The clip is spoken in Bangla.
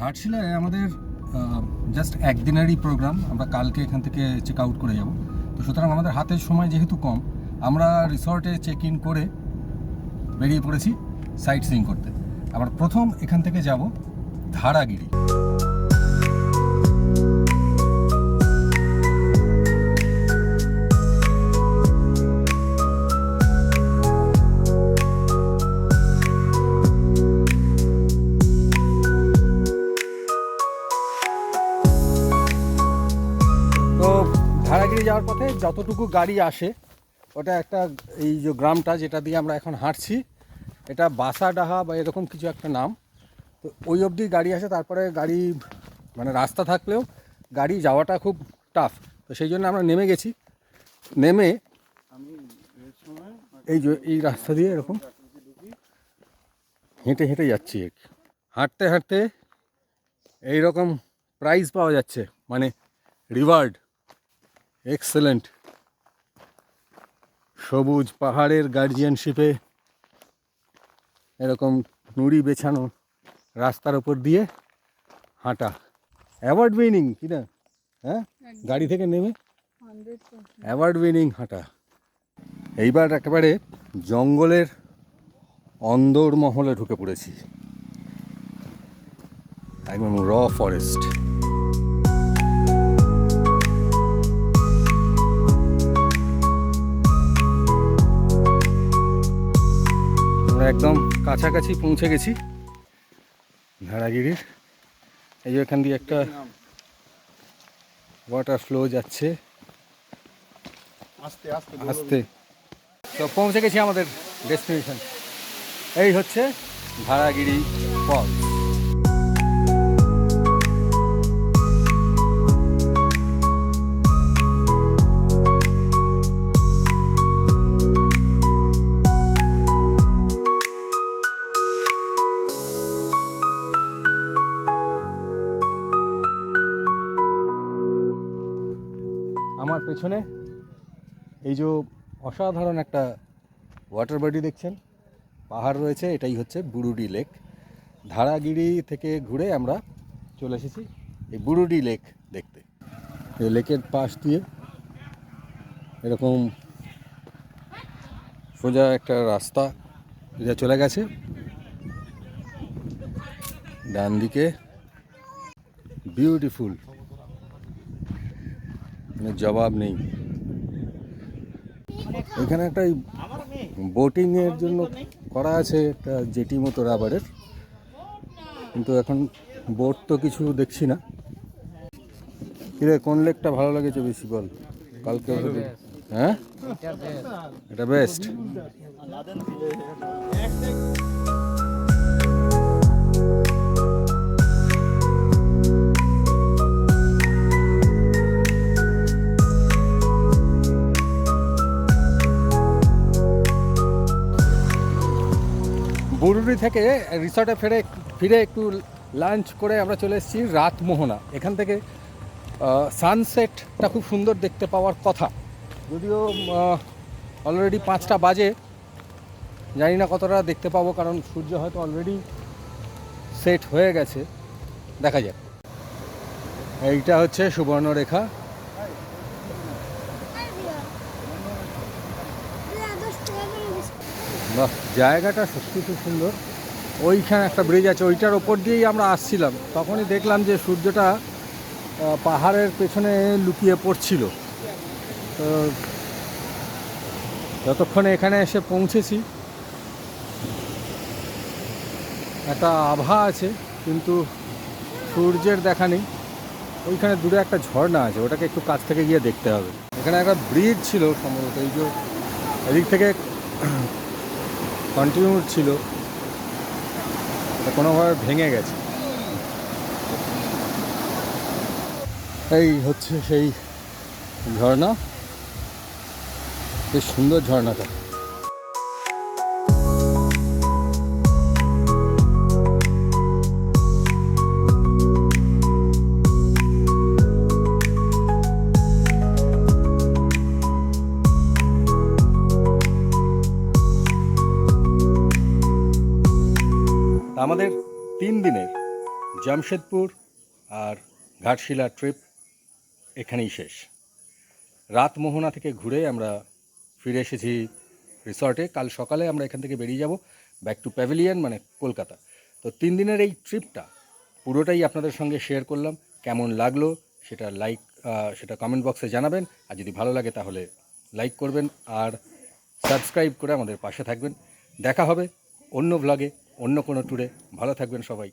ঘাটশিলায় আমাদের জাস্ট একদিনেরই প্রোগ্রাম। আমরা কালকে এখান থেকে চেক আউট করে যাব। তো সুতরাং আমাদের হাতের সময় যেহেতু কম, আমরা রিসর্টে চেক ইন করে বেরিয়ে পড়েছি সাইট সিইং করতে। আমরা প্রথম এখান থেকে যাব ধারাগিরি। ধারাগিরি যাওয়ার পথে যতটুকু গাড়ি আসে ওটা একটা, এই যে গ্রামটা যেটা দিয়ে আমরা এখন হাঁটছি, এটা বাসাডাহা বা এরকম কিছু একটা নাম। তো ওই অবধি গাড়ি আসে, তারপরে গাড়ি মানে রাস্তা থাকলেও গাড়ি যাওয়াটা খুব টাফ। তো সেই জন্য আমরা নেমে গেছি। নেমে এই যে এই রাস্তা দিয়ে এরকম হেঁটে হেঁটে যাচ্ছি। হাঁটতে হাঁটতে এইরকম প্রাইজ পাওয়া যাচ্ছে, মানে রিওয়ার্ড। এক্সেলেন্ট। সবুজ পাহাড়ের গার্জিয়ানশিপে এরকম নুড়ি বেছানো রাস্তার ওপর দিয়ে হাঁটা, অ্যাওয়ার্ড উইনিং কি না? হ্যাঁ, গাড়ি থেকে নেমে অ্যাওয়ার্ড উইনিং হাঁটা। এইবার একেবারে জঙ্গলের অন্দর মহলে ঢুকে পড়েছি, একদম র ফরেস্ট। একদম কাছাকাছি পৌঁছে গেছি ধারাগিরির। এই যে এখান দিয়ে একটা ওয়াটার ফ্লো যাচ্ছে আস্তে আস্তে। তো পৌঁছে গেছি আমাদের ডেস্টিনেশন। এই হচ্ছে ধারাগিরি ফলস। আমার পেছনে এই যে অসাধারণ একটা ওয়াটার বডি দেখছেন, পাহাড় রয়েছে, এটাই হচ্ছে বুরুডি লেক। ধারাগিরি থেকে ঘুরে আমরা চলে এসেছি এই বুরুডি লেক দেখতে। এই লেকের পাশ দিয়ে এরকম সোজা একটা রাস্তা যা চলে গেছে, ডান দিকে বিউটিফুল, মানে জবাব নেই। এখানে একটা বোটিংয়ের জন্য করা আছে একটা জেটি মতো রাবারের, কিন্তু এখন বোট তো কিছু দেখছি না। কিরে, কোন লেকটা ভালো লেগেছে বেশি বল? কালকে হ্যাঁ, এটা বেস্ট। বুরুডি থেকে রিসর্টে ফিরে একটু লাঞ্চ করে আমরা চলে এসেছি রাতমোহনা। এখান থেকে সানসেটটা খুব সুন্দর দেখতে পাওয়ার কথা, যদিও অলরেডি 5টা বাজে। জানি না কতটা দেখতে পাবো, কারণ সূর্য হয়তো অলরেডি সেট হয়ে গেছে, দেখা যাক। এইটা হচ্ছে সুবর্ণরেখা। বাহ, জায়গাটা সত্যি খুব সুন্দর। ওইখানে একটা ব্রিজ আছে, ওইটার ওপর দিয়েই আমরা আসছিলাম, তখনই দেখলাম যে সূর্যটা পাহাড়ের পেছনে লুকিয়ে পড়ছিল। তো যতক্ষণে এখানে এসে পৌঁছেছি একটা আভা আছে, কিন্তু সূর্যের দেখা নেই। ওইখানে দূরে একটা ঝর্ণা আছে, ওটাকে একটু কাছ থেকে গিয়ে দেখতে হবে। এখানে একটা ব্রিজ ছিল সম্ভবত, এই যে এদিক থেকে কন্টিনিউ ছিল, এটা কোনোভাবে ভেঙে গেছে। এই হচ্ছে সেই ঝর্ণা, বেশ সুন্দর ঝর্ণাটা। আমাদের 3 দিনের জামশেদপুর আর ঘাটশিলা ট্রিপ এখানেই শেষ। রাত মোহনা থেকে ঘুরে আমরা ফিরে এসেছি রিসর্টে। কাল সকালে আমরা এখান থেকে বেরিয়ে যাব ব্যাক টু প্যাভিলিয়ন মানে কলকাতা। তো 3 দিনের এই ট্রিপটা পুরোটাই আপনাদের সঙ্গে শেয়ার করলাম। কেমন লাগলো সেটা কমেন্ট বক্সে জানাবেন। আর যদি ভালো লাগে তাহলে লাইক করবেন আর সাবস্ক্রাইব করে আমাদের পাশে থাকবেন। দেখা হবে অন্য ভ্লগে, অন্য কোনো ট্যুরে। ভালো থাকবেন সবাই।